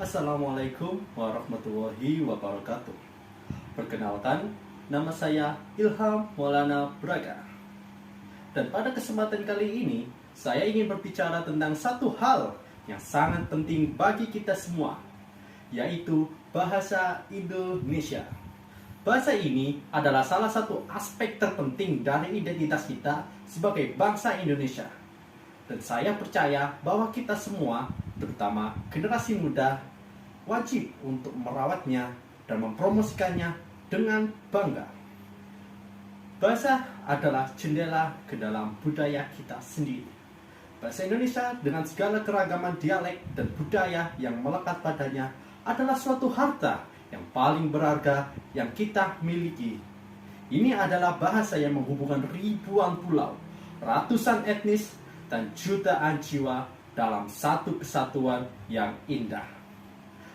Assalamualaikum warahmatullahi wabarakatuh. Perkenalkan, nama saya Ilham Maulana Braga. Dan pada kesempatan kali ini, saya ingin berbicara tentang satu hal yang sangat penting bagi kita semua, yaitu bahasa Indonesia. Bahasa ini adalah salah satu aspek terpenting dari identitas kita sebagai bangsa Indonesia. Dan saya percaya bahwa kita semua, terutama generasi muda, wajib untuk merawatnya dan mempromosikannya dengan bangga. Bahasa adalah jendela ke dalam budaya kita sendiri. Bahasa Indonesia dengan segala keragaman dialek dan budaya yang melekat padanya adalah suatu harta yang paling berharga yang kita miliki. Ini adalah bahasa yang menghubungkan ribuan pulau, ratusan etnis, dan jutaan jiwa dalam satu kesatuan yang indah.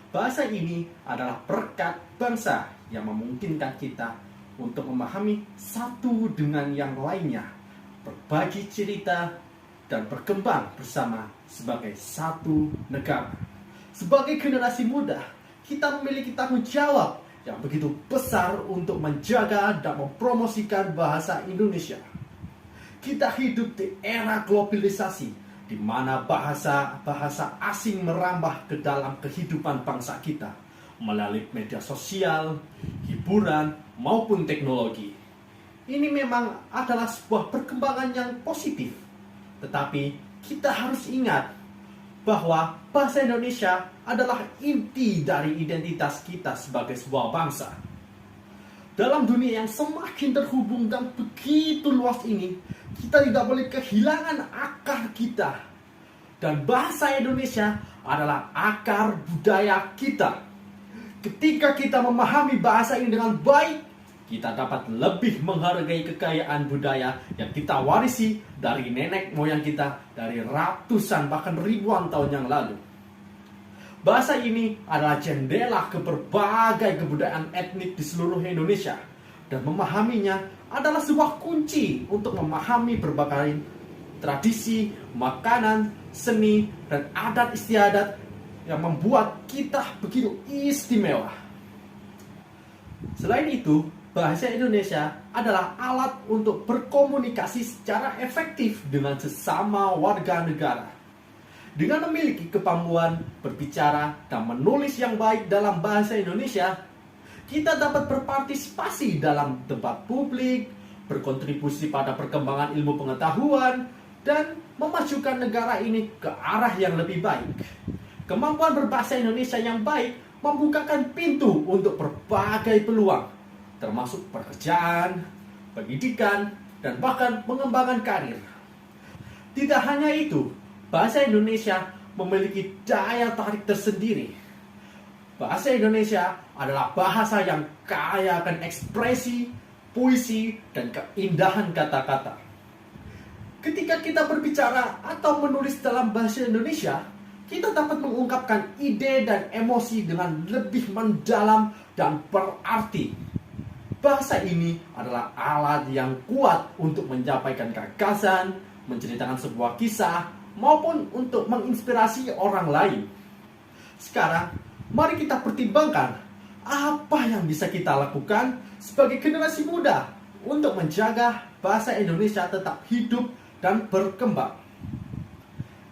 Bahasa ini adalah berkat bangsa yang memungkinkan kita untuk memahami satu dengan yang lainnya, berbagi cerita, dan berkembang bersama sebagai satu negara. Sebagai generasi muda, kita memiliki tanggung jawab yang begitu besar untuk menjaga dan mempromosikan bahasa Indonesia. Kita hidup di era globalisasi, di mana bahasa asing merambah ke dalam kehidupan bangsa kita melalui media sosial, hiburan, maupun teknologi. Ini memang adalah sebuah perkembangan yang positif. Tetapi kita harus ingat bahwa bahasa Indonesia adalah inti dari identitas kita sebagai sebuah bangsa. Dalam dunia yang semakin terhubung dan begitu luas ini, kita tidak boleh kehilangan akar kita. Dan bahasa Indonesia adalah akar budaya kita. Ketika kita memahami bahasa ini dengan baik, kita dapat lebih menghargai kekayaan budaya yang kita warisi dari nenek moyang kita dari ratusan bahkan ribuan tahun yang lalu. Bahasa ini adalah jendela ke berbagai kebudayaan etnik di seluruh Indonesia. Dan memahaminya adalah sebuah kunci untuk memahami berbagai tradisi, makanan, seni, dan adat istiadat yang membuat kita begitu istimewa. Selain itu, bahasa Indonesia adalah alat untuk berkomunikasi secara efektif dengan sesama warga negara. Dengan memiliki kemampuan berbicara dan menulis yang baik dalam bahasa Indonesia, kita dapat berpartisipasi dalam debat publik, berkontribusi pada perkembangan ilmu pengetahuan, dan memajukan negara ini ke arah yang lebih baik. Kemampuan berbahasa Indonesia yang baik membukakan pintu untuk berbagai peluang, termasuk pekerjaan, pendidikan, dan bahkan pengembangan karir. Tidak hanya itu, bahasa Indonesia memiliki daya tarik tersendiri. Bahasa Indonesia adalah bahasa yang kaya akan ekspresi, puisi, dan keindahan kata-kata. Ketika kita berbicara atau menulis dalam bahasa Indonesia, kita dapat mengungkapkan ide dan emosi dengan lebih mendalam dan berarti. Bahasa ini adalah alat yang kuat untuk menyampaikan gagasan, menceritakan sebuah kisah, maupun untuk menginspirasi orang lain. Sekarang, mari kita pertimbangkan apa yang bisa kita lakukan sebagai generasi muda untuk menjaga bahasa Indonesia tetap hidup dan berkembang.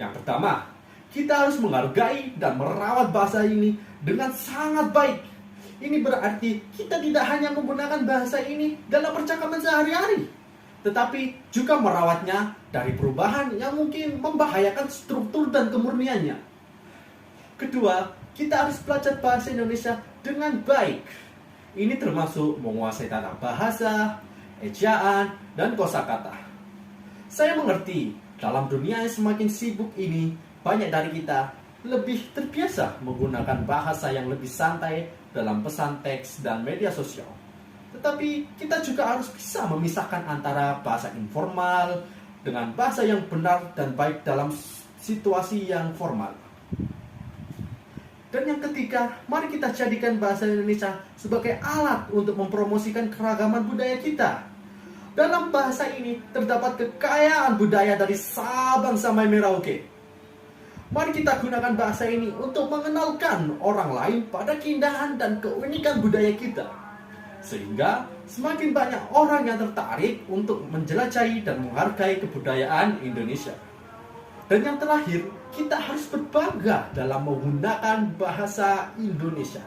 Yang pertama, kita harus menghargai dan merawat bahasa ini dengan sangat baik. Ini berarti kita tidak hanya menggunakan bahasa ini dalam percakapan sehari-hari, tetapi juga merawatnya dari perubahan yang mungkin membahayakan struktur dan kemurniannya. Kedua, kita harus belajar bahasa Indonesia dengan baik. Ini termasuk menguasai tata bahasa, ejaan, dan kosakata. Saya mengerti, dalam dunia yang semakin sibuk ini, banyak dari kita lebih terbiasa menggunakan bahasa yang lebih santai dalam pesan teks dan media sosial. Tetapi kita juga harus bisa memisahkan antara bahasa informal dengan bahasa yang benar dan baik dalam situasi yang formal. Dan yang ketiga, mari kita jadikan bahasa Indonesia sebagai alat untuk mempromosikan keragaman budaya kita. Dalam bahasa ini terdapat kekayaan budaya dari Sabang sampai Merauke. Mari kita gunakan bahasa ini untuk mengenalkan orang lain pada keindahan dan keunikan budaya kita. Sehingga semakin banyak orang yang tertarik untuk menjelajahi dan menghargai kebudayaan Indonesia. Dan yang terakhir, kita harus berbangga dalam menggunakan bahasa Indonesia.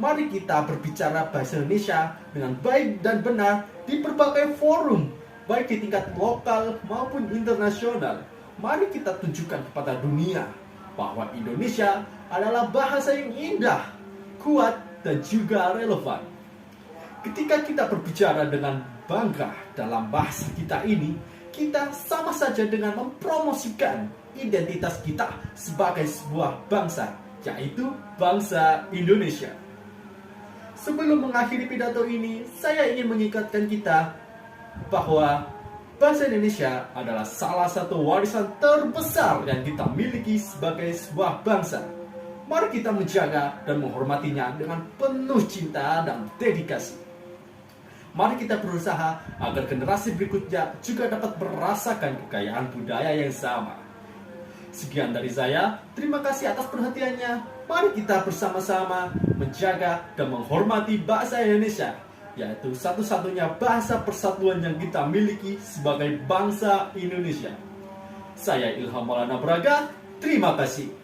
Mari kita berbicara bahasa Indonesia dengan baik dan benar di berbagai forum, baik di tingkat lokal maupun internasional. Mari kita tunjukkan kepada dunia bahwa Indonesia adalah bahasa yang indah, kuat, dan juga relevan. Ketika kita berbicara dengan bangga dalam bahasa kita ini, kita sama saja dengan mempromosikan identitas kita sebagai sebuah bangsa, yaitu bangsa Indonesia. Sebelum mengakhiri pidato ini, saya ingin mengingatkan kita bahwa bahasa Indonesia adalah salah satu warisan terbesar yang kita miliki sebagai sebuah bangsa. Mari kita menjaga dan menghormatinya dengan penuh cinta dan dedikasi. Mari kita berusaha agar generasi berikutnya juga dapat merasakan kekayaan budaya yang sama. Sekian dari saya, terima kasih atas perhatiannya. Mari kita bersama-sama menjaga dan menghormati bahasa Indonesia, yaitu satu-satunya bahasa persatuan yang kita miliki sebagai bangsa Indonesia. Saya Ilham Maulana Braga, terima kasih.